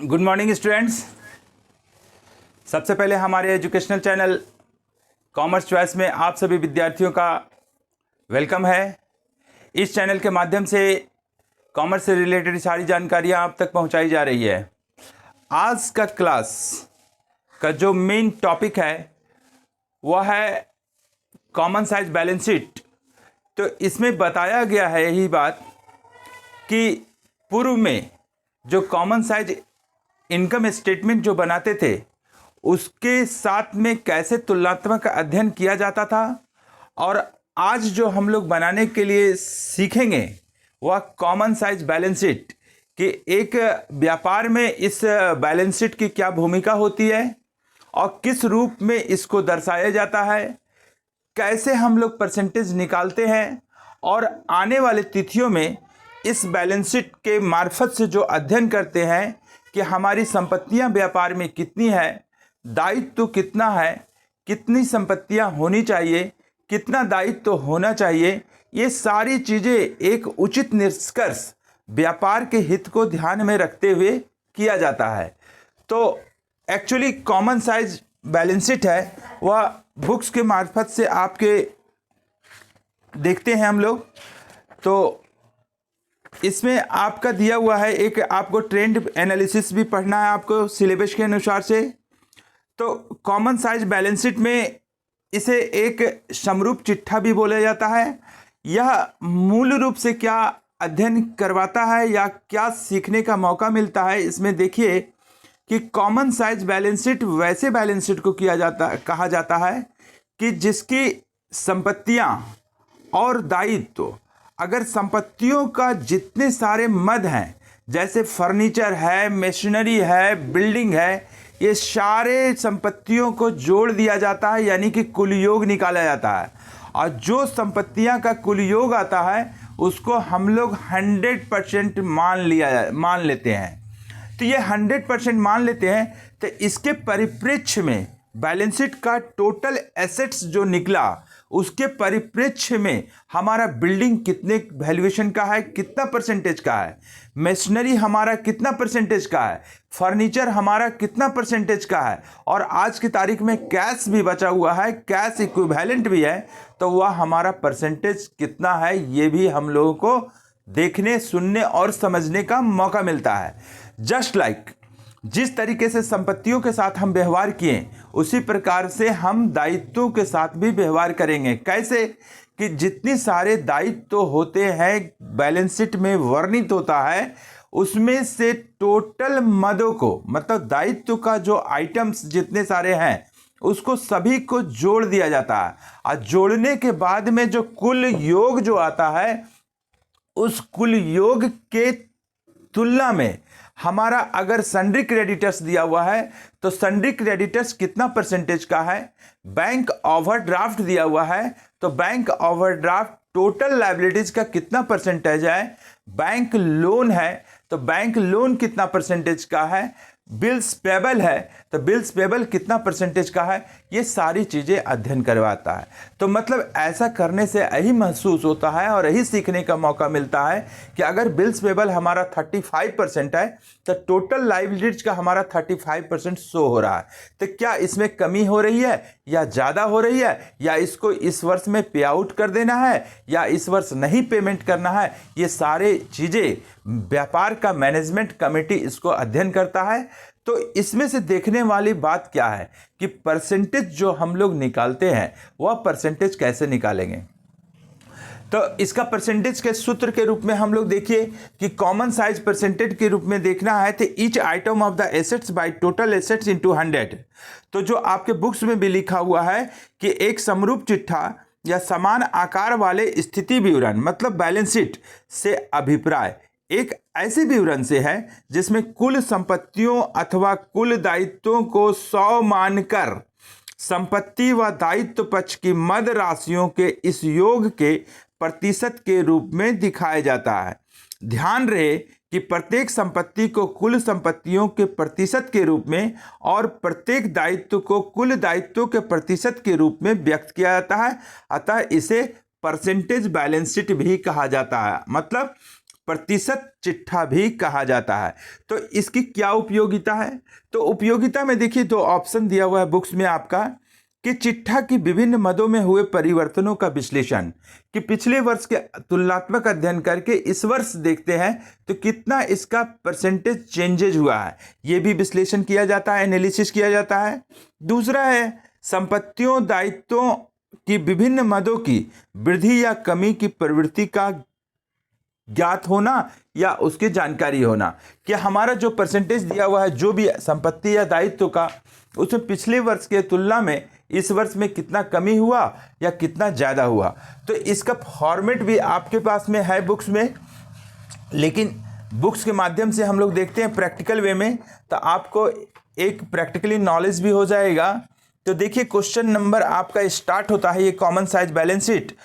Good morning students. सबसे पहले हमारे एजुकेशनल चैनल कॉमर्स चॉइस में आप सभी विद्यार्थियों का वेलकम है। इस चैनल के माध्यम से कॉमर्स से रिलेटेड सारी जानकारियां आप तक पहुंचाई जा रही है। आज का क्लास का जो मेन टॉपिक है वह है कॉमन साइज बैलेंस शीट। तो इसमें बताया गया है यही बात कि पूर्व में जो कॉमन साइज इनकम स्टेटमेंट जो बनाते थे उसके साथ में कैसे तुलनात्मक अध्ययन किया जाता था, और आज जो हम लोग बनाने के लिए सीखेंगे वह कॉमन साइज बैलेंस शीट कि एक व्यापार में इस बैलेंस शीट की क्या भूमिका होती है और किस रूप में इसको दर्शाया जाता है, कैसे हम लोग परसेंटेज निकालते हैं, और आने वाले तिथियों में इस बैलेंस शीट के मार्फत से जो अध्ययन करते हैं कि हमारी संपत्तियां व्यापार में कितनी है, दायित्व कितना है, कितनी संपत्तियां होनी चाहिए, कितना दायित्व होना चाहिए, ये सारी चीज़ें एक उचित निष्कर्ष व्यापार के हित को ध्यान में रखते हुए किया जाता है। तो actually common size balance sheet है वह बुक्स के मार्फत से आपके देखते हैं हम लोग। तो इसमें आपका दिया हुआ है, एक आपको ट्रेंड एनालिसिस भी पढ़ना है आपको सिलेबस के अनुसार से। तो कॉमन साइज बैलेंस शीट में इसे एक समरूप चिट्ठा भी बोला जाता है। यह मूल रूप से क्या अध्ययन करवाता है या क्या सीखने का मौका मिलता है, इसमें देखिए कि कॉमन साइज बैलेंस शीट वैसे बैलेंस शीट को कहा जाता है कि जिसकी संपत्तियां और दायित्व, अगर संपत्तियों का जितने सारे मद हैं जैसे फर्नीचर है, मशीनरी है, बिल्डिंग है, ये सारे संपत्तियों को जोड़ दिया जाता है, यानी कि कुल योग निकाला जाता है। और जो संपत्तियां का कुल योग आता है उसको हम लोग 100% मान लेते हैं। तो ये 100% मान लेते हैं। तो इसके परिप्रेक्ष्य में बैलेंस शीट का टोटल एसेट्स जो निकला उसके परिप्रेक्ष्य में हमारा बिल्डिंग कितने वैल्यूएशन का है, कितना परसेंटेज का है, मशीनरी हमारा कितना परसेंटेज का है, फर्नीचर हमारा कितना परसेंटेज का है, और आज की तारीख में कैश भी बचा हुआ है, कैश इक्विवेलेंट भी है, तो वह हमारा परसेंटेज कितना है ये भी हम लोगों को देखने, सुनने और समझने का मौका मिलता है। जस्ट लाइक जिस तरीके से संपत्तियों के साथ हम व्यवहार किए उसी प्रकार से हम दायित्वों के साथ भी व्यवहार करेंगे। कैसे कि जितने सारे दायित्व होते हैं बैलेंस शीट में वर्णित होता है उसमें से टोटल मदों को, मतलब दायित्व का जो आइटम्स जितने सारे हैं उसको सभी को जोड़ दिया जाता है, और जोड़ने के बाद में जो कुल योग जो आता है उस कुल योग के तुलना में हमारा अगर सन्ड्री क्रेडिटर्स दिया हुआ है तो सन्ड्री क्रेडिटर्स कितना परसेंटेज का है, बैंक ओवरड्राफ्ट दिया हुआ है तो बैंक ओवरड्राफ्ट टोटल लायबिलिटीज का कितना परसेंटेज है, बैंक लोन है तो बैंक लोन कितना परसेंटेज का है, बिल्स पेबल है तो बिल्स पेबल कितना परसेंटेज का है, ये सारी चीज़ें अध्ययन करवाता है। तो मतलब ऐसा करने से यही महसूस होता है और यही सीखने का मौका मिलता है कि अगर बिल्स पेबल हमारा 35% है तो टोटल लायबिलिटीज का हमारा 35% शो हो रहा है। तो क्या इसमें कमी हो रही है या ज़्यादा हो रही है, या इसको इस वर्ष में पे आउट कर देना है या इस वर्ष नहीं पेमेंट करना है, ये सारे चीज़ें व्यापार का मैनेजमेंट कमेटी इसको अध्ययन करता है। तो इसमें से देखने वाली बात क्या है कि परसेंटेज जो हम लोग निकालते हैं वह परसेंटेज कैसे निकालेंगे। तो इसका परसेंटेज के सूत्र के रूप में हम लोग देखिए कि कॉमन साइज परसेंटेज के रूप में देखना है तो each item of the assets by total assets into 100। तो जो आपके बुक्स में भी लिखा हुआ है कि एक समरूप चिट्ठा या समान आकार वाले स्थिति विवरण मतलब बैलेंस शीट से अभिप्राय एक ऐसे विवरण से है जिसमें कुल संपत्तियों अथवा कुल दायित्वों को 100 मानकर संपत्ति व दायित्व पक्ष की मद राशियों के इस योग के प्रतिशत के रूप में दिखाया जाता है। ध्यान रहे कि प्रत्येक संपत्ति को कुल संपत्तियों के प्रतिशत के रूप में और प्रत्येक दायित्व को कुल दायित्वों के प्रतिशत के रूप में व्यक्त किया जाता है, अतः इसे परसेंटेज बैलेंस शीट भी कहा जाता है। मतलब प्रतिशत चिट्ठा भी कहा जाता है। तो इसकी क्या उपयोगिता है? तो उपयोगिता में देखिए दो ऑप्शन दिया हुआ है बुक्स में आपका कि चिट्ठा की विभिन्न मदों में हुए परिवर्तनों का विश्लेषण, कि पिछले वर्ष के तुलनात्मक अध्ययन करके इस वर्ष देखते हैं तो कितना इसका परसेंटेज चेंजेज हुआ है, ये भी विश्लेषण किया जाता है, एनालिसिस किया जाता है। दूसरा है संपत्तियों दायित्वों की विभिन्न मदों की वृद्धि या कमी की प्रवृत्ति का ज्ञात होना या उसकी जानकारी होना, कि हमारा जो परसेंटेज दिया हुआ है जो भी संपत्ति या दायित्व का, उसमें पिछले वर्ष के तुलना में इस वर्ष में कितना कमी हुआ या कितना ज़्यादा हुआ। तो इसका फॉर्मेट भी आपके पास में है बुक्स में, लेकिन बुक्स के माध्यम से हम लोग देखते हैं प्रैक्टिकल वे में, तो आपको एक प्रैक्टिकली नॉलेज भी हो जाएगा। तो देखिए क्वेश्चन नंबर आपका स्टार्ट होता है, ये common size balance sheet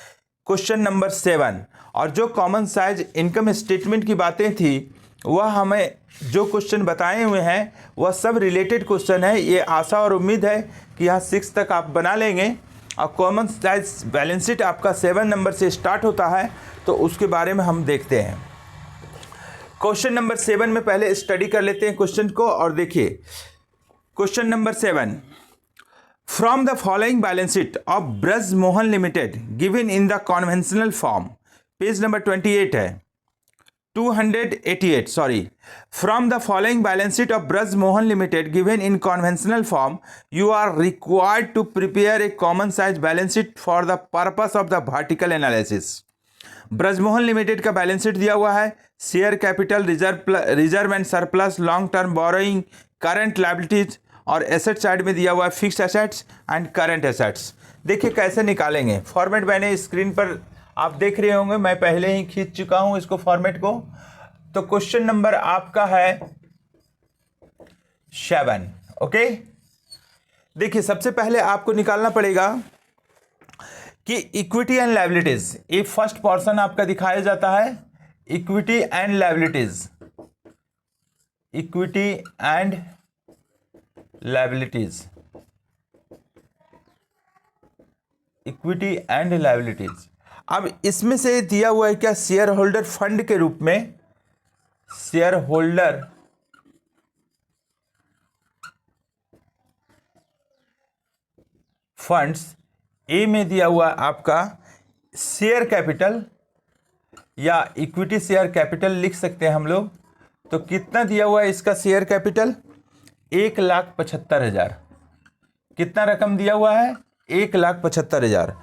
question number 7, और जो कॉमन साइज इनकम स्टेटमेंट की बातें थी वह हमें जो क्वेश्चन बताए हुए हैं वह सब रिलेटेड क्वेश्चन है। ये आशा और उम्मीद है कि यहाँ 6 तक आप बना लेंगे। और कॉमन साइज बैलेंस शीट आपका 7 नंबर से स्टार्ट होता है, तो उसके बारे में हम देखते हैं। क्वेश्चन नंबर 7 में पहले स्टडी कर लेते हैं क्वेश्चन को, और देखिए question number 7, from the following balance sheet of Braj Mohan limited given in the conventional form, page number 28 है, 288 sorry. From the following balance sheet of Braj Mohan limited given in conventional form you are required to prepare a common size balance sheet for the purpose of the vertical analysis. Brajmohan limited का balance sheet दिया हुआ है, share capital, reserve and surplus, long term borrowing, current liabilities, और asset side में दिया हुआ है fixed assets and current assets. देखिए कैसे निकालेंगे, फॉर्मेट मैंने स्क्रीन पर आप देख रहे होंगे, मैं पहले ही खींच चुका हूं इसको फॉर्मेट को। तो क्वेश्चन नंबर आपका है 7, ओके। देखिए सबसे पहले आपको निकालना पड़ेगा कि इक्विटी एंड लायबिलिटीज, ये फर्स्ट पोर्शन आपका दिखाया जाता है, equity and liabilities, equity and liabilities, equity and liabilities. अब इसमें से दिया हुआ है क्या, शेयर होल्डर फंड के रूप में, शेयर होल्डर फंड्स, ए में दिया हुआ आपका शेयर कैपिटल या इक्विटी शेयर कैपिटल लिख सकते हैं हम लोग। तो कितना दिया हुआ है इसका शेयर कैपिटल, 1,75,000। कितना रकम दिया हुआ है, 1,75,000।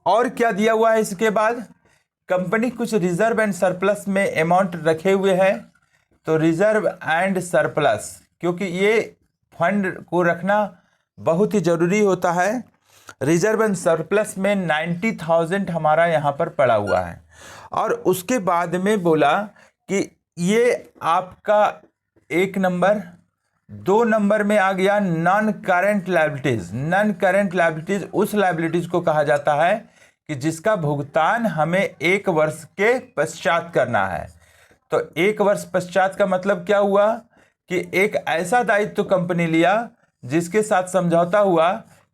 और क्या दिया हुआ है इसके बाद, कंपनी कुछ रिजर्व एंड सरप्लस में अमाउंट रखे हुए हैं। तो रिजर्व एंड सरप्लस, क्योंकि ये फंड को रखना बहुत ही ज़रूरी होता है, रिजर्व एंड सरप्लस में 90,000 हमारा यहाँ पर पड़ा हुआ है। और उसके बाद में बोला कि ये आपका 1 नंबर, 2 नंबर में आ गया non current liabilities. Non current liabilities उस लायबिलिटीज को कहा जाता है कि जिसका भुगतान हमें 1 वर्ष के पश्चात करना है। तो 1 वर्ष पश्चात का मतलब क्या हुआ कि एक ऐसा दायित्व कंपनी लिया जिसके साथ समझौता हुआ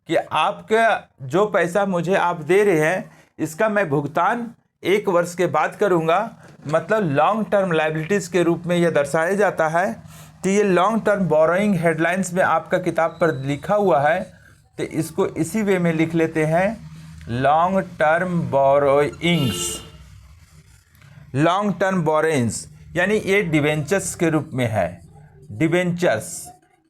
कि आपका जो पैसा मुझे आप दे रहे हैं इसका मैं भुगतान 1 वर्ष के बाद करूंगा, मतलब लॉन्ग टर्म लायबिलिटीज के रूप में यह दर्शाया जाता है। तो ये लॉन्ग टर्म बोरोइंग हेडलाइंस में आपका किताब पर लिखा हुआ है, तो इसको इसी वे में लिख लेते हैं, long term borrowings, long term borrowings, यानी ये डिवेंचर्स के रूप में है। डिवेंचर्स,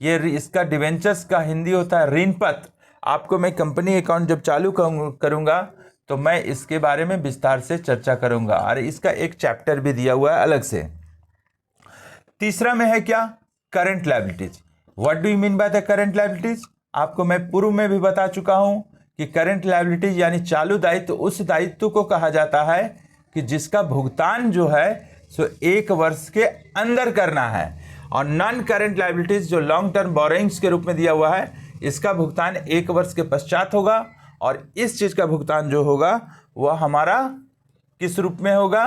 ये इसका डिवेंचर्स का हिंदी होता है ऋण पत्र। आपको मैं कंपनी अकाउंट जब चालू करूंगा तो मैं इसके बारे में विस्तार से चर्चा करूंगा, और इसका एक चैप्टर भी दिया हुआ है अलग से। तीसरा में है क्या, current liabilities. What do you mean by the current liabilities, आपको मैं पूर्व में भी बता चुका हूं कि करंट लायबिलिटीज यानी चालू दायित्व उस दायित्व को कहा जाता है कि जिसका भुगतान जो है सो 1 वर्ष के अंदर करना है। और नॉन करंट लायबिलिटीज जो लॉन्ग टर्म बोरोइंग्स के रूप में दिया हुआ है, इसका भुगतान 1 वर्ष के पश्चात होगा, और इस चीज का भुगतान जो होगा वह हमारा किस रूप में होगा,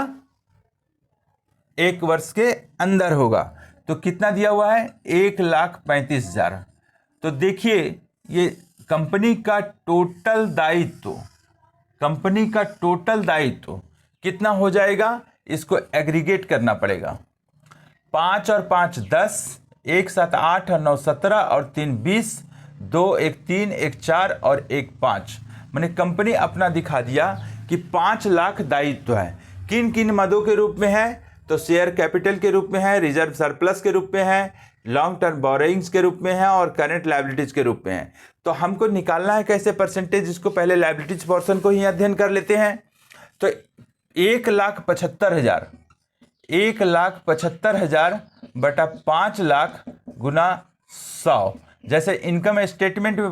1 वर्ष के अंदर होगा। तो कितना दिया हुआ है, 1,35,000। तो देखिए ये कंपनी का टोटल दायित्व, कंपनी का टोटल दायित्व कितना हो जाएगा, इसको एग्रीगेट करना पड़ेगा। 5 और 5 10, 1 7 8 और 9 17 और 3 20, 2 1 3 1 4 और 1 5। मैंने कंपनी अपना दिखा दिया कि 5 लाख दायित्व है। किन किन मदों के रूप में है? तो शेयर कैपिटल के रूप में है, रिजर्व सरप्लस के रूप में है, लॉन्ग टर्म बोरोइंग्स के रूप में है और करंट लायबिलिटीज के रूप में है। तो हमको निकालना है कैसे परसेंटेज, इसको पहले लायबिलिटीज पोर्शन को ही अध्ययन कर लेते हैं। तो 1,75,000, 1,75,000 बटा 5 लाख गुना 100। जैसे इनकम स्टेटमेंट में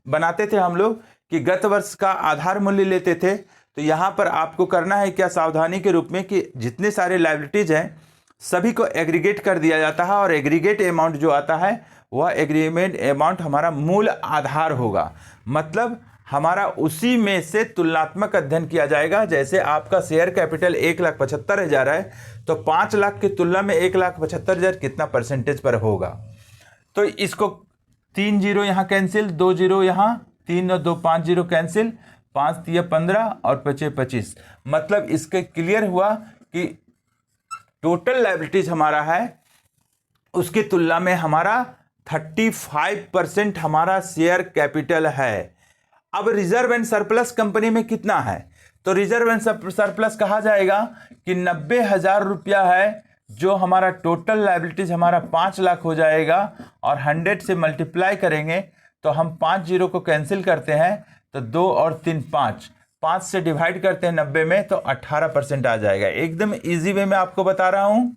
बनाते थे हम लोग कि गत वर्ष का आधार मूल्य लेते थे, तो यहाँ पर आपको करना है क्या, सावधानी के रूप में, कि जितने सारे लायबिलिटीज हैं सभी को एग्रीगेट कर दिया जाता है और एग्रीगेट अमाउंट जो आता है वह एग्रीगेट अमाउंट हमारा मूल आधार होगा। मतलब हमारा उसी में से तुलनात्मक अध्ययन किया जाएगा। जैसे आपका शेयर कैपिटल 1,75,000 है, तो 5 लाख की तुलना में 1,75,000 कितना परसेंटेज पर होगा। तो इसको 3 जीरो यहाँ कैंसिल, 2 जीरो यहाँ, 3 और 2 5 जीरो कैंसिल, 5 3 15 और 5 25। मतलब इसके क्लियर हुआ कि टोटल लायबिलिटीज हमारा है उसकी तुलना में हमारा 35% हमारा शेयर कैपिटल है। अब रिजर्व एंड सरप्लस कंपनी में कितना है? तो रिजर्व एंड सरप्लस कहा जाएगा कि 90,000 रुपया है, जो हमारा टोटल लायबिलिटीज हमारा 5 लाख हो जाएगा और 100 से मल्टीप्लाई करेंगे तो हम 5 जीरो को कैंसिल करते हैं, तो 2 और 3 5 से डिवाइड करते हैं 90 में तो 18% आ जाएगा। एकदम इजी वे में आपको बता रहा हूं।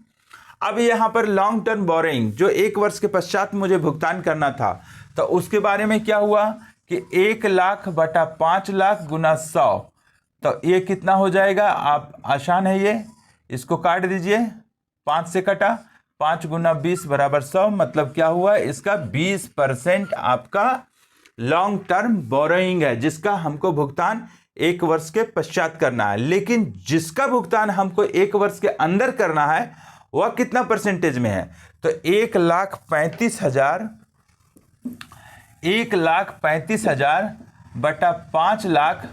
अब यहाँ पर लॉन्ग टर्म बोरोइंग जो 1 वर्ष के पश्चात मुझे भुगतान करना था, तो उसके बारे में क्या हुआ कि 1 लाख बटा 5 लाख गुना 100, तो ये कितना हो जाएगा? आप आसान है ये, इसको काट दीजिए, 5 से कटा, 5 गुना 20 बराबर 100। मतलब क्या हुआ? इसका 20% आपका लॉन्ग टर्म बोरोइंग है, जिसका हमको भुगतान 1 वर्ष के पश्चात करना है। लेकिन जिसका भुगतान हमको 1 वर्ष के अंदर करना है वह कितना परसेंटेज में है? तो 1,35,000, 1,35,000 बटा 5 लाख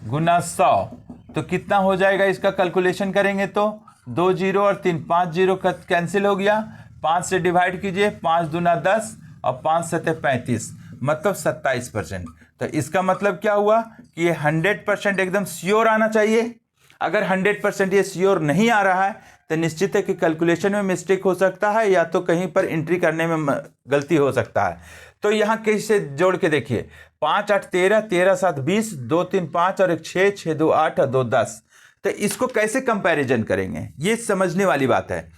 गुना 100, तो कितना हो जाएगा? इसका कैलकुलेशन करेंगे तो 2 जीरो और 3 5 जीरो का कैंसिल हो गया, 5 से डिवाइड कीजिए, 5 दूना 10 और 5 सत्ते 35, मतलब 27%। तो इसका मतलब क्या हुआ कि ये 100% एकदम श्योर आना चाहिए। अगर 100% ये श्योर नहीं आ रहा है तो निश्चित है कि कैलकुलेशन में मिस्टेक हो सकता है या तो कहीं पर एंट्री करने में गलती हो सकता है। तो यहाँ कैसे जोड़ के देखिए, 5 8 13, 13 7 20, 2 3 5 और 1 6, 6 2 8 और 2 10। तो इसको कैसे कंपैरिजन करेंगे, ये समझने वाली बात है।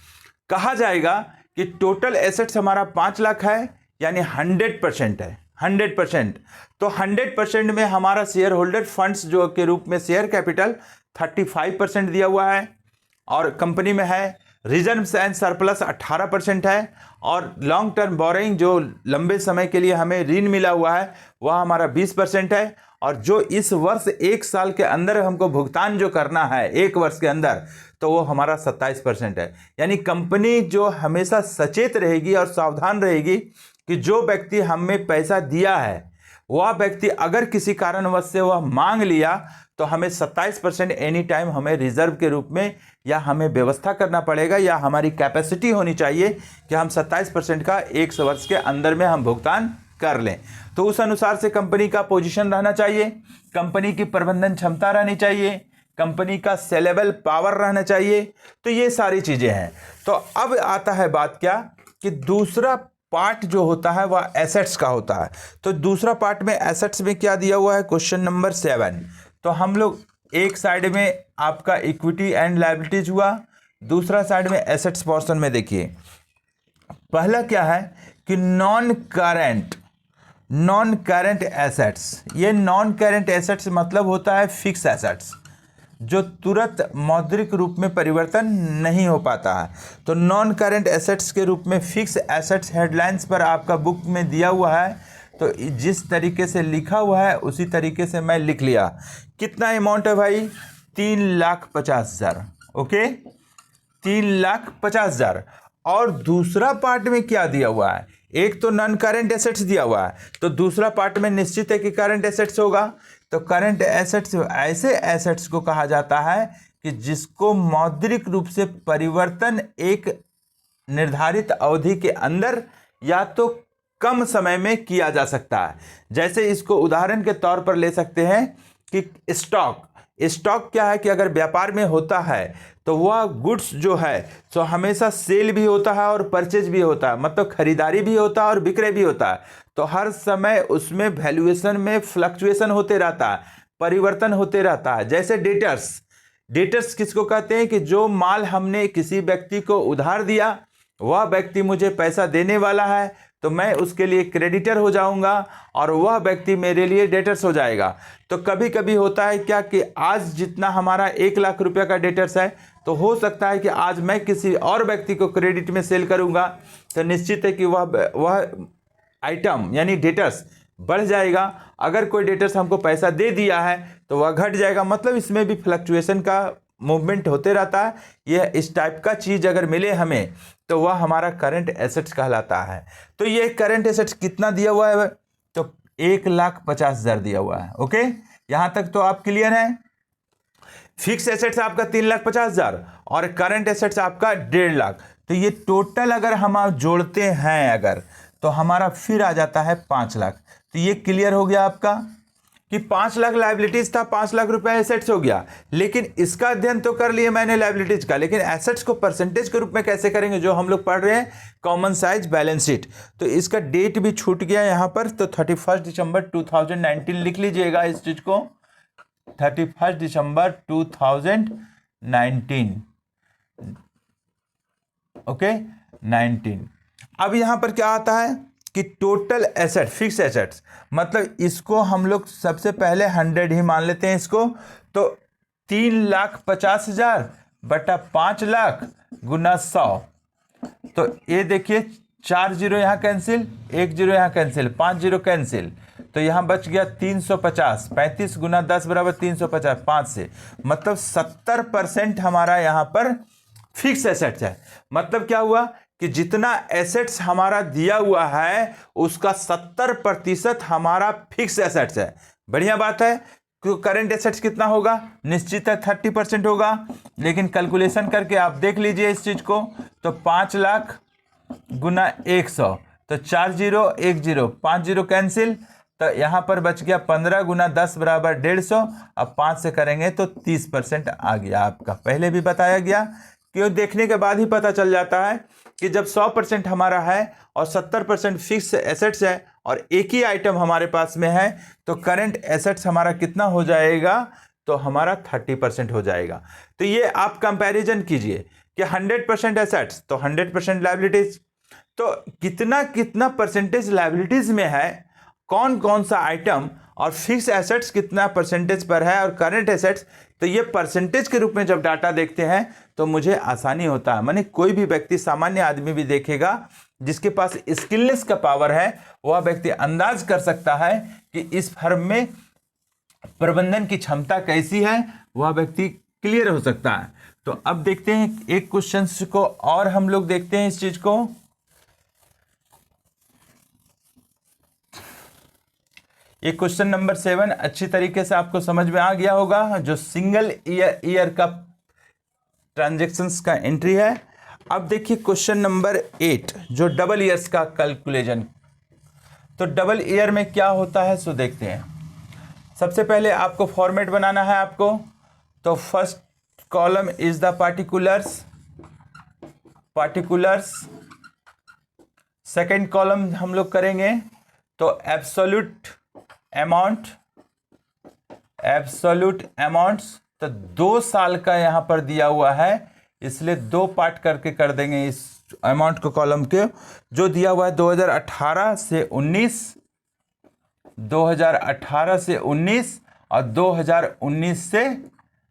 कहा जाएगा कि टोटल एसेट्स हमारा 5 लाख है, यानी 100% है, 100%। तो 100% में हमारा शेयर होल्डर फंड्स जो के रूप में शेयर कैपिटल 35% दिया हुआ है और कंपनी में है, रिजर्व एंड सरप्लस 18% है और लॉन्ग टर्म बोरोइंग जो लंबे समय के लिए हमें ऋण मिला हुआ है वह हमारा 20% है, और जो इस वर्ष 1 साल के अंदर हमको भुगतान जो करना है 1 वर्ष के अंदर, तो वो हमारा 27% है। यानी कंपनी जो हमेशा सचेत रहेगी और सावधान रहेगी कि जो व्यक्ति हमें पैसा दिया है वह व्यक्ति अगर किसी कारणवश से वह मांग लिया तो हमें 27% एनी टाइम हमें रिजर्व के रूप में या हमें व्यवस्था करना पड़ेगा, या हमारी कैपेसिटी होनी चाहिए कि हम 27% का 1 वर्ष के अंदर में हम भुगतान कर लें। तो उस अनुसार से कंपनी का पोजीशन रहना चाहिए, कंपनी की प्रबंधन क्षमता रहनी चाहिए, कंपनी का सेलेबल पावर रहना चाहिए। तो ये सारी चीज़ें हैं। तो अब आता है बात क्या कि दूसरा पार्ट जो होता है वह एसेट्स का होता है। तो दूसरा पार्ट में एसेट्स में क्या दिया हुआ है, क्वेश्चन नंबर 7। तो हम लोग एक साइड में आपका इक्विटी एंड लायबिलिटीज हुआ, दूसरा साइड में एसेट्स पोर्शन में देखिए पहला क्या है कि नॉन करंट एसेट्स। ये नॉन करंट एसेट्स मतलब होता है फिक्स एसेट्स जो तुरंत मौद्रिक रूप में परिवर्तन नहीं हो पाता है। तो नॉन करंट एसेट्स के रूप में फिक्स एसेट्स हेडलाइंस पर आपका बुक में दिया हुआ है, तो जिस तरीके से लिखा हुआ है उसी तरीके से मैं लिख लिया। कितना अमाउंट है भाई? 3,50,000। ओके, 3,50,000। और दूसरा पार्ट में क्या दिया हुआ है? एक तो नॉन करंट एसेट्स दिया हुआ है, तो दूसरा पार्ट में निश्चित है कि करंट एसेट्स होगा। तो करंट एसेट्स ऐसे एसेट्स को कहा जाता है कि जिसको मौद्रिक रूप से परिवर्तन एक निर्धारित अवधि के अंदर या तो कम समय में किया जा सकता है। जैसे इसको उदाहरण के तौर पर ले सकते हैं कि स्टॉक क्या है कि अगर व्यापार में होता है तो वह गुड्स जो है तो हमेशा सेल भी होता है और परचेज भी होता है, मतलब खरीदारी भी होता है और विक्रय भी होता है। तो हर समय उसमें वैल्यूएशन में फ्लक्चुएशन होते रहता है, परिवर्तन होते रहता है। जैसे डेटर्स किसको कहते हैं कि जो माल हमने किसी व्यक्ति को उधार दिया, वह व्यक्ति मुझे पैसा देने वाला है तो मैं उसके लिए क्रेडिटर हो जाऊंगा और वह व्यक्ति मेरे लिए डेटर्स हो जाएगा। तो कभी कभी होता है क्या कि आज जितना हमारा 1 लाख रुपया का डेटर्स है तो हो सकता है कि आज मैं किसी और व्यक्ति को क्रेडिट में सेल करूंगा तो निश्चित है कि वह आइटम यानी डेटर्स बढ़ जाएगा। अगर कोई डेटर्स हमको पैसा दे दिया है तो वह घट जाएगा। मतलब इसमें भी फ्लक्चुएशन का मूवमेंट होते रहता है। यह इस टाइप का चीज़ अगर मिले हमें तो वह हमारा करंट एसेट्स कहलाता है। तो ये करंट एसेट्स कितना दिया हुआ है? तो 1,50,000 दिया हुआ है। ओके, यहाँ तक तो आप क्लियर हैं। फिक्स एसेट्स आपका 3,50,000 और करंट एसेट्स आपका 1.5 लाख। तो ये टोटल अगर हम आप जोड़ते हैं अगर तो हमारा फिर आ जाता है 5 लाख। तो ये क्लियर हो गया आपका कि 5 लाख लायबिलिटीज था, 5 लाख रुपए एसेट्स हो गया। लेकिन इसका अध्ययन तो कर लिए मैंने लायबिलिटीज का, लेकिन एसेट्स को परसेंटेज के रूप में कैसे करेंगे जो हम लोग पढ़ रहे हैं कॉमन साइज बैलेंस शीट। तो इसका डेट भी छूट गया यहाँ पर, तो 31 दिसंबर 2019 लिख लीजिएगा इस चीज को, 31 दिसंबर 2019। ओके 19। अब यहाँ पर क्या आता है कि टोटल एसेट फिक्स एसेट्स, मतलब इसको हम लोग सबसे पहले 100 ही मान लेते हैं इसको। तो 3,50,000 बटा 5 लाख गुना 100। तो ये देखिए 4 जीरो यहाँ कैंसिल, 1 जीरो यहाँ कैंसिल, 5 जीरो कैंसिल, तो यहाँ बच गया 350। 35 गुना 10 बराबर 350 5 से, मतलब 70% हमारा यहाँ पर फिक्स एसेट्स है। मतलब क्या हुआ कि जितना एसेट्स हमारा दिया हुआ है उसका 70% हमारा फिक्स एसेट्स है। बढ़िया बात है। करंट एसेट्स कितना होगा? निश्चित है 30% होगा, लेकिन कैलकुलेशन करके आप देख लीजिए इस चीज को। तो 5 लाख गुना 100, तो 4 जीरो 1 जीरो, 5 जीरो कैंसिल, तो यहाँ पर बच गया 15 गुना 10 बराबर 150। अब 5 से करेंगे तो 30% आ गया आपका। पहले भी बताया गया, क्यों देखने के बाद ही पता चल जाता है कि जब 100% हमारा है और 70% फिक्स एसेट्स है और एक ही आइटम हमारे पास में है तो करंट एसेट्स हमारा कितना हो जाएगा? तो हमारा 30% हो जाएगा। तो ये आप कंपैरिजन कीजिए कि 100% एसेट्स तो 100% लायबिलिटीज, तो कितना कितना परसेंटेज लायबिलिटीज में है, कौन कौन सा आइटम, और फिक्स एसेट्स कितना परसेंटेज पर है और करंट एसेट्स। तो ये परसेंटेज के रूप में जब डाटा देखते हैं तो मुझे आसानी होता है। माने कोई भी व्यक्ति, सामान्य आदमी भी देखेगा जिसके पास स्किलनेस का पावर है, वह व्यक्ति अंदाज कर सकता है कि इस फर्म में प्रबंधन की क्षमता कैसी है, वह व्यक्ति क्लियर हो सकता है। तो अब देखते हैं एक क्वेश्चन को और हम लोग देखते हैं इस चीज को। ये क्वेश्चन नंबर 7 अच्छी तरीके से आपको समझ में आ गया होगा, जो सिंगल ईयर का ट्रांजैक्शंस का एंट्री है। अब देखिए क्वेश्चन नंबर 8 जो डबल ईयर्स का कैलकुलेशन। तो डबल ईयर में क्या होता है सो देखते हैं। सबसे पहले आपको फॉर्मेट बनाना है आपको। तो first column is the particulars, second column हम लोग करेंगे तो एब्सोल्यूट अमाउंट्स। तो 2 साल का यहां पर दिया हुआ है, इसलिए 2 पार्ट करके कर देंगे इस अमाउंट को कॉलम के। जो दिया हुआ है 2018 से 19, 2018 से 19 और 2019 से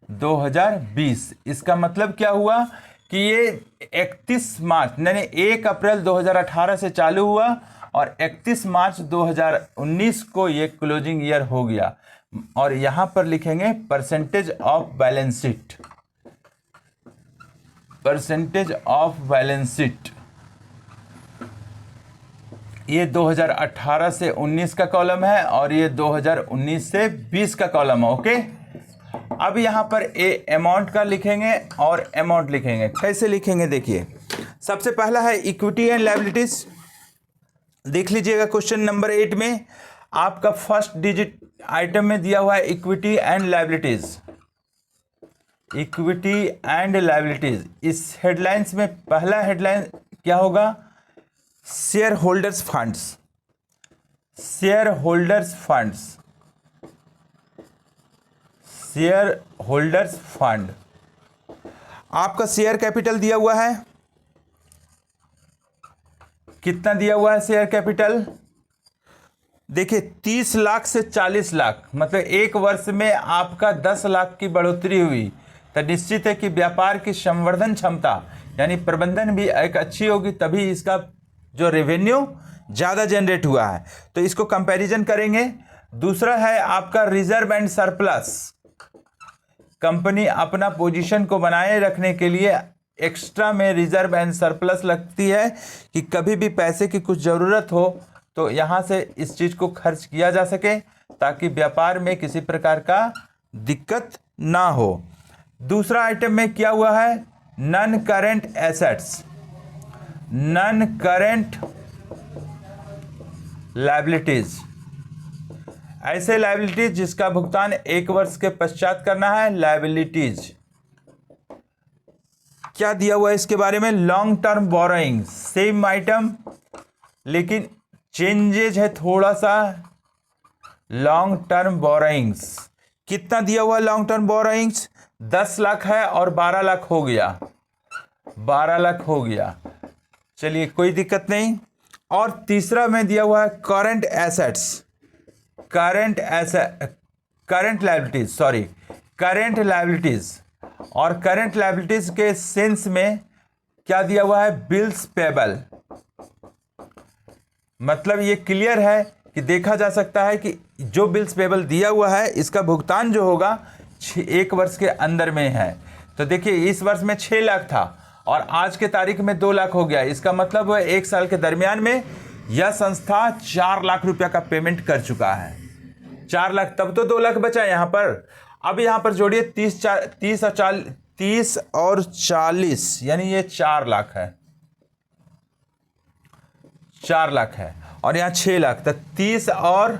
2020। इसका मतलब क्या हुआ कि ये 31 मार्च यानी 1 अप्रैल 2018 से चालू हुआ और 31 मार्च 2019 को ये क्लोजिंग ईयर हो गया। और यहां पर लिखेंगे percentage of balance sheet, percentage of balance sheet. ये 2018 से 19 का कॉलम है और ये 2019 से 20 का कॉलम है। ओके, अब यहाँ पर अमाउंट का लिखेंगे और अमाउंट लिखेंगे। कैसे लिखेंगे देखिए, सबसे पहला है इक्विटी एंड लायबिलिटीज। देख लीजिएगा क्वेश्चन नंबर 8 में आपका फर्स्ट डिजिट आइटम में दिया हुआ है equity and liabilities. Equity and liabilities, इस हेडलाइंस में पहला हेडलाइन क्या होगा? Share holders funds. Share holders funds, share holders fund. आपका शेयर कैपिटल दिया हुआ है, कितना दिया हुआ है शेयर कैपिटल? देखिए 30 लाख से 40 लाख, मतलब एक वर्ष में आपका 10 लाख की बढ़ोतरी हुई तो निश्चित है कि व्यापार की संवर्धन क्षमता यानी प्रबंधन भी एक अच्छी होगी, तभी इसका जो रेवेन्यू ज़्यादा जनरेट हुआ है। तो इसको कंपैरिजन करेंगे। दूसरा है आपका रिजर्व एंड सरप्लस। कंपनी अपना पोजीशन को बनाए रखने के लिए एक्स्ट्रा में रिजर्व एंड सरप्लस लगती है कि कभी भी पैसे की कुछ ज़रूरत हो तो यहाँ से इस चीज़ को खर्च किया जा सके ताकि व्यापार में किसी प्रकार का दिक्कत ना हो। दूसरा आइटम में क्या हुआ है? Non current assets, non current liabilities. ऐसे लायबिलिटीज जिसका भुगतान 1 वर्ष के पश्चात करना है, लायबिलिटीज। क्या दिया हुआ है इसके बारे में? Long term borrowing, same item लेकिन चेंजेज है थोड़ा सा। लॉन्ग टर्म बोरोइंग्स कितना दिया हुआ है? लॉन्ग टर्म बोरोइंग्स 10 लाख है और 12 लाख हो गया, 12 लाख हो गया। चलिए कोई दिक्कत नहीं। और तीसरा में दिया हुआ है current assets, current liabilities, sorry current liabilities. और करंट लायबिलिटीज के सेंस में क्या दिया हुआ है? Bills payable. मतलब ये क्लियर है कि देखा जा सकता है कि जो बिल्स पेबल दिया हुआ है इसका भुगतान जो होगा 1 वर्ष के अंदर में है। तो देखिए इस वर्ष में 6 लाख था और आज के तारीख में 2 लाख हो गया। इसका मतलब है 1 साल के दरमियान में यह संस्था 4 लाख रुपया का पेमेंट कर चुका है। 4 लाख, तब तो 2 लाख बचा यहाँ पर। अब यहाँ पर जोड़िए 30 और 40 यानी ये 4 लाख है, 4 लाख है और यहाँ 6 लाख। तो 30 और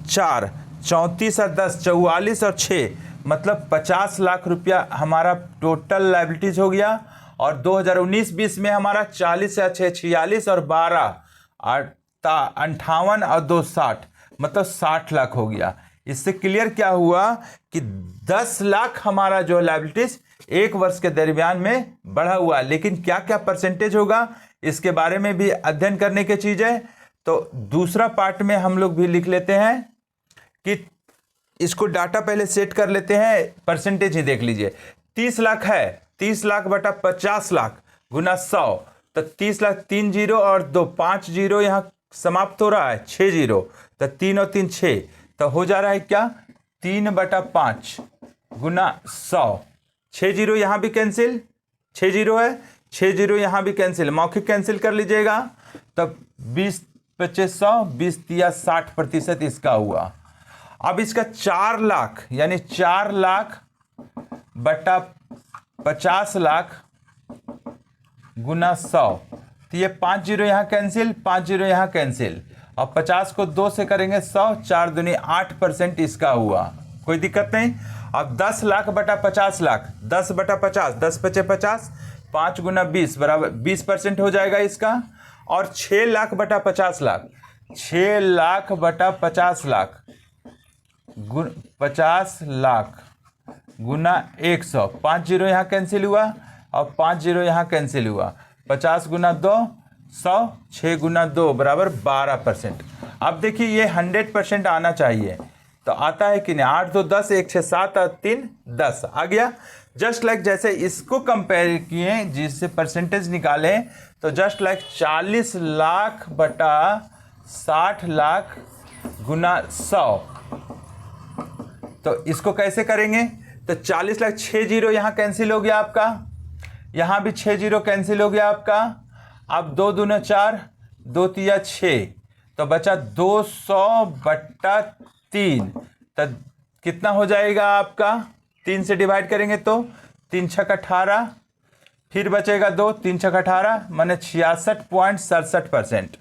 4 34 और 10 44 और 6 मतलब 50 लाख रुपया हमारा टोटल लायबिलिटीज हो गया। और 2019-20 में हमारा 40 या 6 46 और 12 58 और 2 60 मतलब 60 लाख हो गया। इससे क्लियर क्या हुआ कि 10 लाख हमारा जो लायबिलिटीज 1 वर्ष के दरमियान में बढ़ा हुआ। लेकिन क्या क्या परसेंटेज होगा इसके बारे में भी अध्ययन करने की चीज़ है। तो दूसरा पार्ट में हम लोग भी लिख लेते हैं कि इसको डाटा पहले सेट कर लेते हैं, परसेंटेज ही देख लीजिए। 30 लाख है, 30 लाख बटा 50 लाख गुना 100 तो 30 लाख 3 जीरो और 2 5 जीरो यहाँ समाप्त हो रहा है, 6 जीरो तो 3 और 3 6 तो हो जा रहा है क्या? 3 बटा 5 गुना 100। 6 जीरो यहाँ भी कैंसिल, 6 जीरो है, 6 जीरो यहाँ भी कैंसिल, मौखिक कैंसिल कर लीजिएगा। तब 20 25 100 20 या 60% इसका हुआ। अब इसका 4 लाख यानी 4 लाख बटा 50 लाख गुना 100 तो ये 5 जीरो यहाँ कैंसिल, 5 जीरो यहाँ कैंसिल और 50 को 2 से करेंगे 100, 4 दूनी 8% इसका हुआ। कोई दिक्कत नहीं। अब 10 लाख बटा 50 लाख, 10 बटा 50 10 पचे 50 5 गुना 20 बराबर 20% हो जाएगा इसका। और 6 लाख बटा 50 लाख, 6 लाख बटा 50 लाख 50 लाख गुना 100, 5 जीरो यहाँ कैंसिल हुआ और 5 जीरो यहाँ कैंसिल हुआ। 50 गुना 2 100, 6 गुना 2 बराबर 12%। अब देखिए ये 100% आना चाहिए, तो आता है कि नहीं? 8 2 10 1 6 7 और 3 10 आ गया। जस्ट लाइक जैसे इसको कंपेयर किए जिससे परसेंटेज निकाले तो जस्ट लाइक 40 लाख बटा 60 लाख गुना 100। तो इसको कैसे करेंगे? तो 40 लाख 6 जीरो यहाँ कैंसिल हो गया आपका, यहाँ भी 6 जीरो कैंसिल हो गया आपका। अब 2 दूना 4 2 तिया 6 तो बचा 200 बटा 3 तो कितना हो जाएगा आपका? 3 से डिवाइड करेंगे तो 3 छक 18, फिर बचेगा 2, 3 छक 18 माने 66.67%।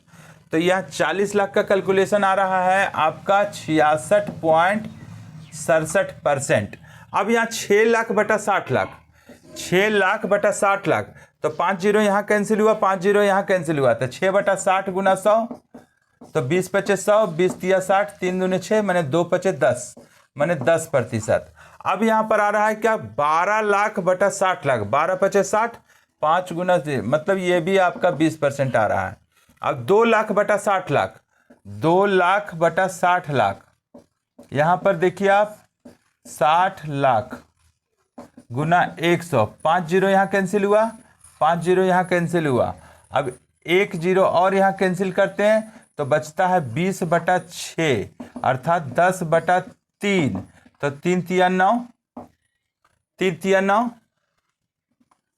तो यह 40 लाख का कैलकुलेशन आ रहा है आपका 66.67%। अब यहाँ 6 लाख बटा 60 लाख, 6 लाख बटा 60 लाख, तो 5 जीरो यहाँ कैंसिल हुआ, 5 जीरो यहाँ कैंसिल हुआ, तो 6 बटा 60 गुना 100, तो 20 पचे 100, 20 तिया 60, 3 दूने 6 माने 2 पचे 10 माने 10%। अब यहाँ पर आ रहा है क्या 12 लाख बटा 60 लाख, 12 पचे 60, 5 गुना से मतलब ये भी आपका 20% आ रहा है। अब 2 लाख बटा 60 लाख, 2 लाख बटा 60 लाख, यहाँ पर देखिए आप 60 लाख गुना 100, 5 जीरो यहाँ कैंसिल हुआ, 5 जीरो यहाँ कैंसिल हुआ, अब 1 जीरो और यहाँ कैंसिल करते हैं तो बचता है 20 बटा 6 अर्थात 10 बटा 3, तो 3 तिया 9, 3 तिया 9,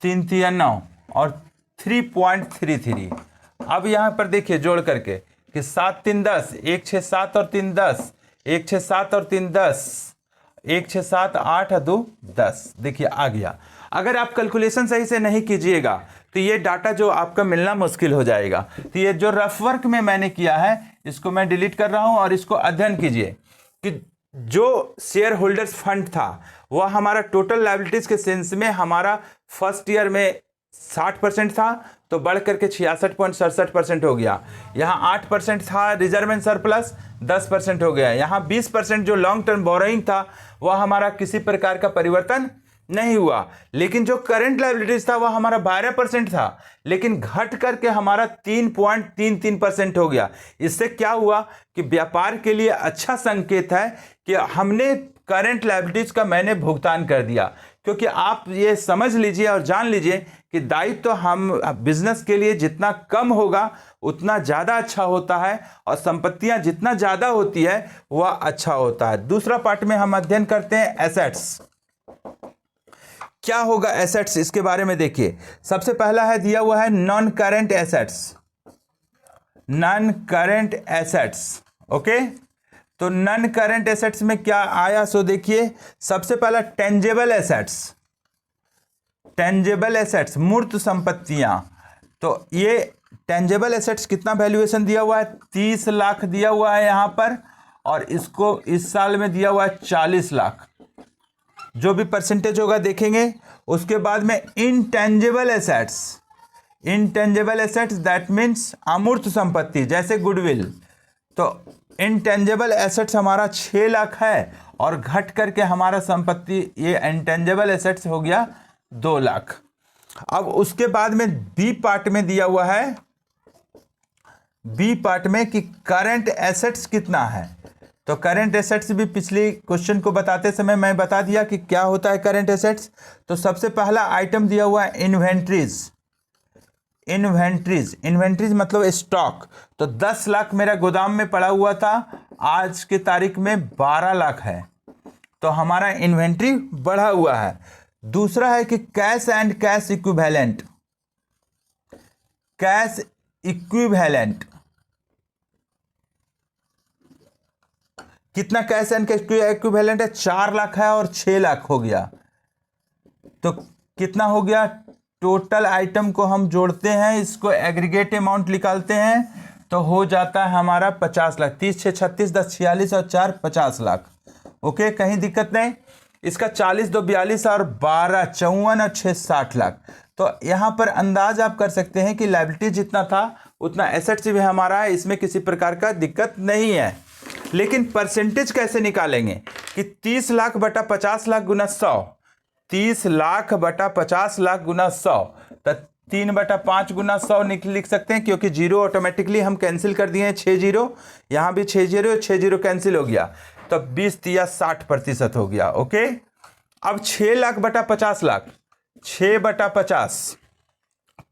3 तिया 9 और 3.33। अब यहाँ पर देखिए जोड़ करके कि 7 3 10, 1 6 7 और 3 10, 1 6 7 और 3 10, 1 6 7 8 2 10। देखिए आ गया। अगर आप कैलकुलेशन सही से नहीं कीजिएगा तो ये डाटा जो आपका मिलना मुश्किल हो जाएगा। तो ये जो रफ वर्क में मैंने किया है इसको मैं डिलीट कर रहा हूं और इसको अध्ययन कीजिए कि जो शेयर होल्डर्स फंड था वह हमारा टोटल लायबिलिटीज के सेंस में हमारा फर्स्ट ईयर में 60% था तो बढ़ करके 66.67% हो गया। यहाँ 8% था रिजर्व एंड सरप्लस, 10% हो गया। यहाँ 20% जो लॉन्ग टर्म बोरोइंग था वह हमारा किसी प्रकार का परिवर्तन नहीं हुआ। लेकिन जो करंट लायबिलिटीज था वह हमारा 12% था लेकिन घट करके हमारा 3.33% हो गया। इससे क्या हुआ कि व्यापार के लिए अच्छा संकेत है कि हमने करंट लायबिलिटीज का मैंने भुगतान कर दिया, क्योंकि आप ये समझ लीजिए और जान लीजिए कि दायित्व तो हम बिजनेस के लिए जितना कम होगा उतना ज़्यादा अच्छा होता है और संपत्तियां जितना ज़्यादा होती है वह अच्छा होता है। दूसरा पार्ट में हम अध्ययन करते हैं एसेट्स। क्या होगा एसेट्स, इसके बारे में देखिए। सबसे पहला है दिया हुआ है non current assets, non current assets. Okay, तो नॉन करेंट एसेट्स में क्या आया सो देखिए। सबसे पहला टेंजेबल एसेट्स, टेंजेबल एसेट्स मूर्त संपत्तियां। तो ये टेंजेबल एसेट्स कितना वैल्यूएशन दिया हुआ है, 30 लाख दिया हुआ है यहां पर, और इसको इस साल में दिया हुआ है 40 लाख। जो भी परसेंटेज होगा देखेंगे। उसके बाद में intangible assets, intangible assets that means अमूर्त संपत्ति जैसे गुडविल। तो इनटेंजेबल एसेट्स हमारा 6 लाख है और घट करके हमारा संपत्ति ये इनटेंजेबल एसेट्स हो गया 2 लाख। अब उसके बाद में बी पार्ट में दिया हुआ है, बी पार्ट में कि करंट एसेट्स कितना है। तो करंट एसेट्स भी पिछले क्वेश्चन को बताते समय मैं बता दिया कि क्या होता है करंट एसेट्स। तो सबसे पहला आइटम दिया हुआ है इन्वेंट्रीज, इन्वेंट्रीज, इन्वेंट्रीज मतलब स्टॉक। तो 10 लाख मेरा गोदाम में पड़ा हुआ था, आज के तारीख में 12 लाख है, तो हमारा इन्वेंट्री बढ़ा हुआ है। दूसरा है कि cash and cash equivalent, cash equivalent कितना कैश एंड कैश इक्विवेलेंट है, 4 लाख है और 6 लाख हो गया। तो कितना हो गया, टोटल आइटम को हम जोड़ते हैं, इसको एग्रीगेट अमाउंट निकालते हैं तो हो जाता है हमारा 50 लाख। 30 6 36 10 46 और 4 50 लाख। ओके, कहीं दिक्कत नहीं। इसका 40 2 42 और 12 54 और 6 60 लाख। तो यहाँ पर अंदाज आप कर सकते हैं कि लायबिलिटी जितना था उतना एसेट्स भी हमारा है, इसमें किसी प्रकार का दिक्कत नहीं है। लेकिन परसेंटेज कैसे निकालेंगे कि 30 लाख बटा 50 लाख गुना 100, 30 लाख बटा 50 लाख गुना 100, तो 3 बटा 5 गुना 100 लिख सकते हैं, क्योंकि जीरो ऑटोमेटिकली हम कैंसिल कर दिए हैं। 6 जीरो, यहाँ भी 6 जीरो, 6 जीरो कैंसिल हो गया, तो 20 तिया 60% हो गया। ओके, अब 6 लाख बटा 50 लाख, 6 बटा 50,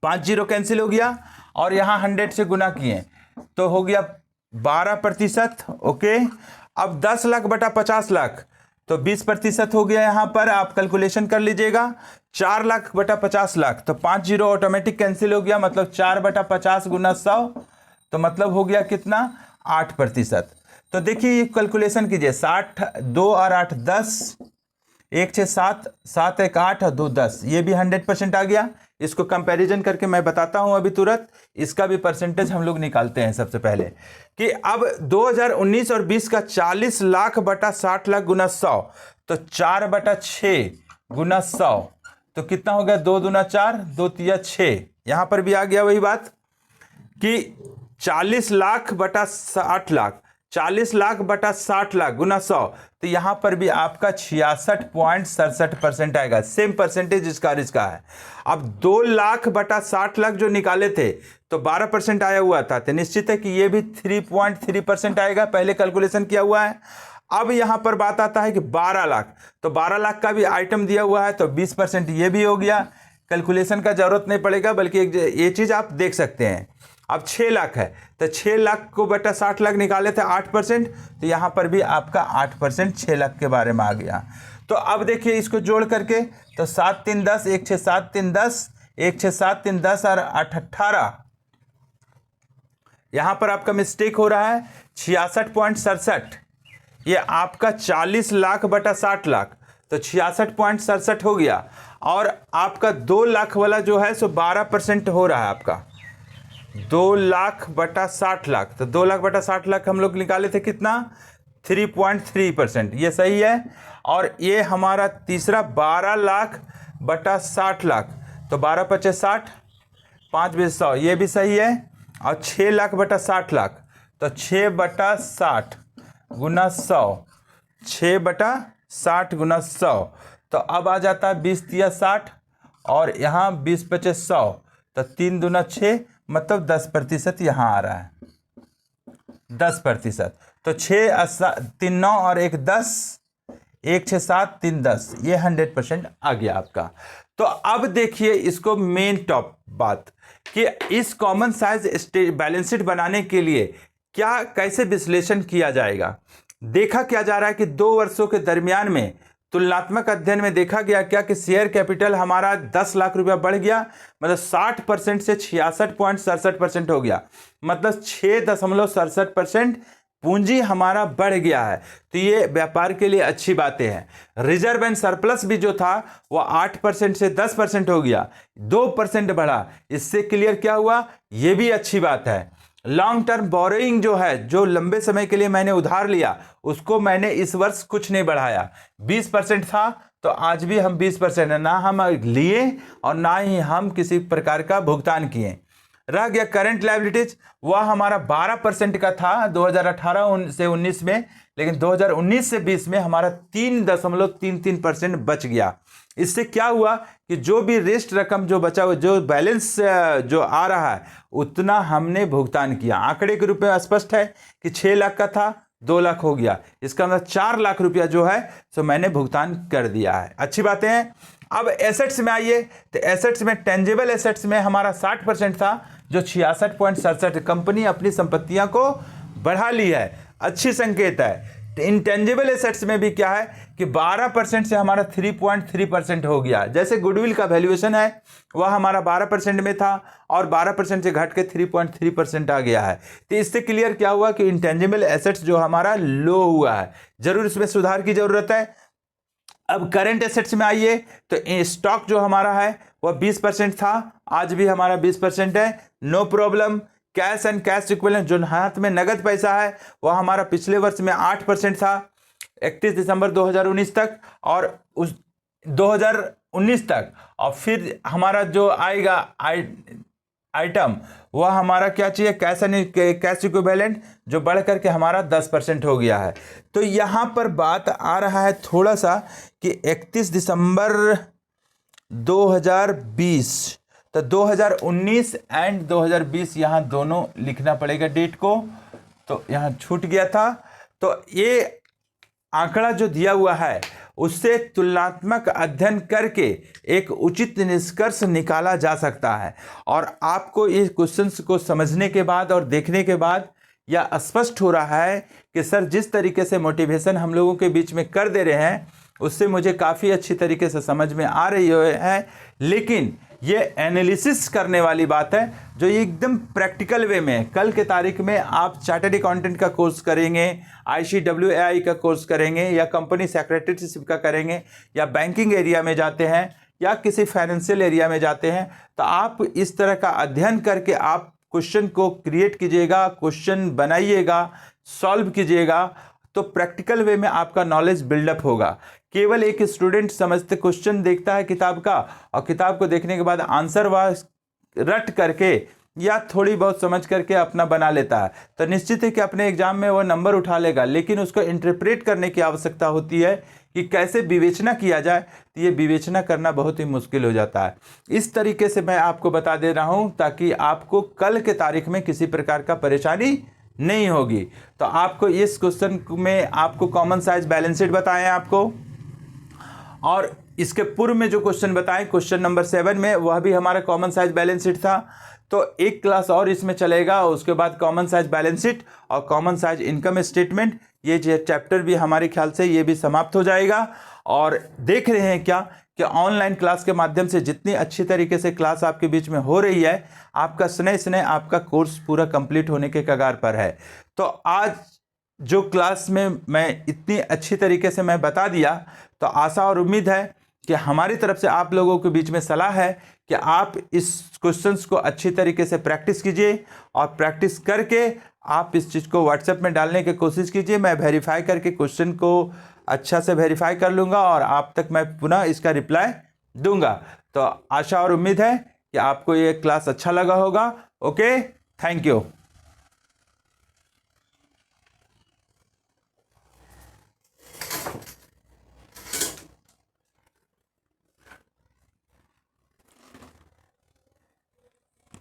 5 जीरो कैंसिल हो गया और यहाँ 100 से गुना किए तो हो गया 12%। ओके, अब 10 लाख बटा 50 लाख तो 20% हो गया। यहाँ पर आप कैलकुलेशन कर लीजिएगा। 4 लाख बटा 50 लाख तो 5 जीरो ऑटोमेटिक कैंसिल हो गया, मतलब 4 बटा 50 गुना 100, तो मतलब हो गया कितना, 8%। तो देखिए ये कैलकुलेशन कीजिए, 60 2 और 8 10, 1 6 7, 7 1 8 और 2 10, ये भी 100% आ गया। इसको कंपैरिजन करके मैं बताता हूं अभी तुरंत, इसका भी परसेंटेज हम लोग निकालते हैं सबसे पहले कि अब 2019 और 20 का 40 लाख बटा 60 लाख गुना 100, तो 4/6 गुना 100, तो कितना हो गया? 2 दूना 4, 2 तिया 6। यहां पर भी आ गया वही बात कि 40 लाख बटा 60 लाख, 40 लाख बटा 60 लाख गुना 100, तो यहां पर भी आपका 66.67% आएगा। सेम परसेंटेज इसका है। अब 2 लाख बटा 60 लाख जो निकाले थे तो 12% आया हुआ था, तो निश्चित है कि ये भी 3.3% आएगा, पहले कैलकुलेशन किया हुआ है। अब यहां पर बात आता है कि 12 लाख, तो 12 लाख का भी आइटम दिया हुआ है, तो 20% ये भी हो गया। कैलकुलेशन का जरूरत नहीं पड़ेगा, बल्कि ये चीज आप देख सकते हैं। अब 6 लाख है, तो 6 लाख को बटा 60 लाख निकाले थे 8%, तो यहाँ पर भी आपका 8% 6 लाख के बारे में आ गया। तो अब देखिए इसको जोड़ करके, तो 7 3 10, 1 6 7 3 10, 1 6 7 3 10 और 8 18, यहाँ पर आपका मिस्टेक हो रहा है 66.67, ये आपका 40 लाख बटा 60 लाख, तो 66.67 हो गया। और आपका 2 लाख वाला जो है सो 12% हो रहा है आपका, 2 लाख बटा 60 लाख, तो 2 लाख बटा 60 लाख हम लोग निकाले थे कितना? 3.3%, ये सही है। और ये हमारा तीसरा 12 लाख बटा 60 लाख, तो 12 पचे 60, 5 बीस 100, ये भी सही है। और 6 लाख बटा 60 लाख, तो 6 बटा 60 गुना 100, 6 बटा 60 गुना 100, तो अब आ जाता है 20 तिया 60 और यहाँ 20 पचे 100, तो 3 दूना 6, मतलब 10% यहाँ आ रहा है, 10%। तो 6 3 9 और 1 10, 1 6 7 3 10, ये 100% आ गया आपका। तो अब देखिए इसको मेन टॉप बात कि इस कॉमन साइज बैलेंस शीट बनाने के लिए क्या कैसे विश्लेषण किया जाएगा। देखा क्या जा रहा है कि 2 वर्षों के दरमियान में तुलनात्मक अध्ययन में देखा गया क्या कि शेयर कैपिटल हमारा 10 लाख रुपया बढ़ गया, मतलब 60% से 66.67% हो गया, मतलब 6.67% पूंजी हमारा बढ़ गया है। तो ये व्यापार के लिए अच्छी बातें हैं। रिजर्व एंड सरप्लस भी जो था वो 8% से 10% हो गया, 2% बढ़ा। इससे क्लियर क्या हुआ? ये भी अच्छी बात है। लॉन्ग टर्म बोरोइंग जो है, जो लंबे समय के लिए मैंने उधार लिया, उसको मैंने इस वर्ष कुछ नहीं बढ़ाया। 20% था तो आज भी हम 20% है, ना हम लिए और ना ही हम किसी प्रकार का भुगतान किए। रह गया करंट लायबिलिटीज, वह हमारा 12% का था 2018 से 19 में, लेकिन 2019 से 20 में हमारा 3.33% बच गया। इससे क्या हुआ कि जो भी रेस्ट रकम जो बचा हुआ, जो बैलेंस जो आ रहा है, उतना हमने भुगतान किया। आंकड़े के रूप में स्पष्ट है कि 6 लाख का था, 2 लाख हो गया, इसका मतलब 4 लाख रुपया जो है सो मैंने भुगतान कर दिया है। अच्छी बातें हैं। अब एसेट्स में आइए, तो एसेट्स में टेंजिबल एसेट्स में हमारा 60% था, जो 66.67, कंपनी अपनी संपत्तियां को बढ़ा ली है, अच्छी संकेत है। इंटेंजिबल एसेट्स में भी क्या है कि 12% से हमारा 3.3% हो गया। जैसे गुडविल का वैल्यूएशन है वह हमारा 12% में था और 12% से घट के 3.3% आ गया है। तो इससे क्लियर क्या हुआ कि इंटेंजिबल एसेट्स जो हमारा लो हुआ है, जरूर इसमें सुधार की जरूरत है। अब करंट एसेट्स में आइए, तो स्टॉक जो हमारा है वह 20% था, आज भी हमारा 20% है, no problem. Cash and cash equivalent, जो हाथ में नगद पैसा है, वह हमारा पिछले वर्ष में 8% था 31 दिसंबर 2019 तक, और उस 2019 तक, और फिर हमारा जो आएगा आइटम वह हमारा क्या चाहिए, कैश एंड कैश इक्विवेलेंट, जो बढ़ करके हमारा 10% हो गया है। तो यहाँ पर बात आ रहा है थोड़ा सा कि 31 दिसंबर 2020, तो 2019 एंड 2020 यहाँ दोनों लिखना पड़ेगा डेट को, तो यहाँ छूट गया था। तो ये आंकड़ा जो दिया हुआ है उससे तुलनात्मक अध्ययन करके एक उचित निष्कर्ष निकाला जा सकता है। और आपको इस क्वेश्चंस को समझने के बाद और देखने के बाद यह स्पष्ट हो रहा है कि सर जिस तरीके से मोटिवेशन हम लोगों के बीच में कर दे रहे हैं उससे मुझे काफ़ी अच्छी तरीके से समझ में आ रही है। लेकिन ये एनालिसिस करने वाली बात है, जो ये एकदम प्रैक्टिकल वे में है। कल के तारीख में आप चार्टर्ड अकाउंटेंट का कोर्स करेंगे, ICAI का कोर्स करेंगे, या कंपनी सेक्रेटरीशिप का करेंगे, या बैंकिंग एरिया में जाते हैं, या किसी फाइनेंशियल एरिया में जाते हैं, तो आप इस तरह का अध्ययन करके आप क्वेश्चन को क्रिएट कीजिएगा, क्वेश्चन बनाइएगा, सॉल्व कीजिएगा, तो प्रैक्टिकल वे में आपका नॉलेज बिल्डअप होगा। केवल एक स्टूडेंट समझते क्वेश्चन देखता है किताब का, और किताब को देखने के बाद आंसर वह रट करके या थोड़ी बहुत समझ करके अपना बना लेता है, तो निश्चित है कि अपने एग्जाम में वो नंबर उठा लेगा। लेकिन उसको इंटरप्रेट करने की आवश्यकता होती है कि कैसे विवेचना किया जाए, तो ये विवेचना करना बहुत ही मुश्किल हो जाता है। इस तरीके से मैं आपको बता दे रहा हूँ ताकि आपको कल के तारीख में किसी प्रकार का परेशानी नहीं होगी। तो आपको इस क्वेश्चन में आपको कॉमन साइज बैलेंस शीट बताएं आपको, और इसके पूर्व में जो क्वेश्चन बताएं क्वेश्चन नंबर 7 में, वह भी हमारा कॉमन साइज बैलेंस शीट था। तो एक क्लास और इसमें चलेगा, उसके बाद कॉमन साइज बैलेंस शीट और कॉमन साइज इनकम स्टेटमेंट, ये चैप्टर भी हमारे ख्याल से ये भी समाप्त हो जाएगा। और देख रहे हैं क्या कि ऑनलाइन क्लास के माध्यम से जितनी अच्छी तरीके से क्लास आपके बीच में हो रही है, आपका स्नेह स्नेह आपका कोर्स पूरा कंप्लीट होने के कगार पर है। तो आज जो क्लास में मैं इतनी अच्छी तरीके से मैं बता दिया, तो आशा और उम्मीद है कि हमारी तरफ से आप लोगों के बीच में सलाह है कि आप इस क्वेश्चंस को अच्छी तरीके से प्रैक्टिस कीजिए, और प्रैक्टिस करके आप इस चीज़ को व्हाट्सएप में डालने की कोशिश कीजिए। मैं वेरीफाई करके क्वेश्चन को अच्छा से वेरीफाई कर लूँगा और आप तक मैं पुनः इसका रिप्लाई दूंगा। तो आशा और उम्मीद है कि आपको ये क्लास अच्छा लगा होगा। Okay, thank you.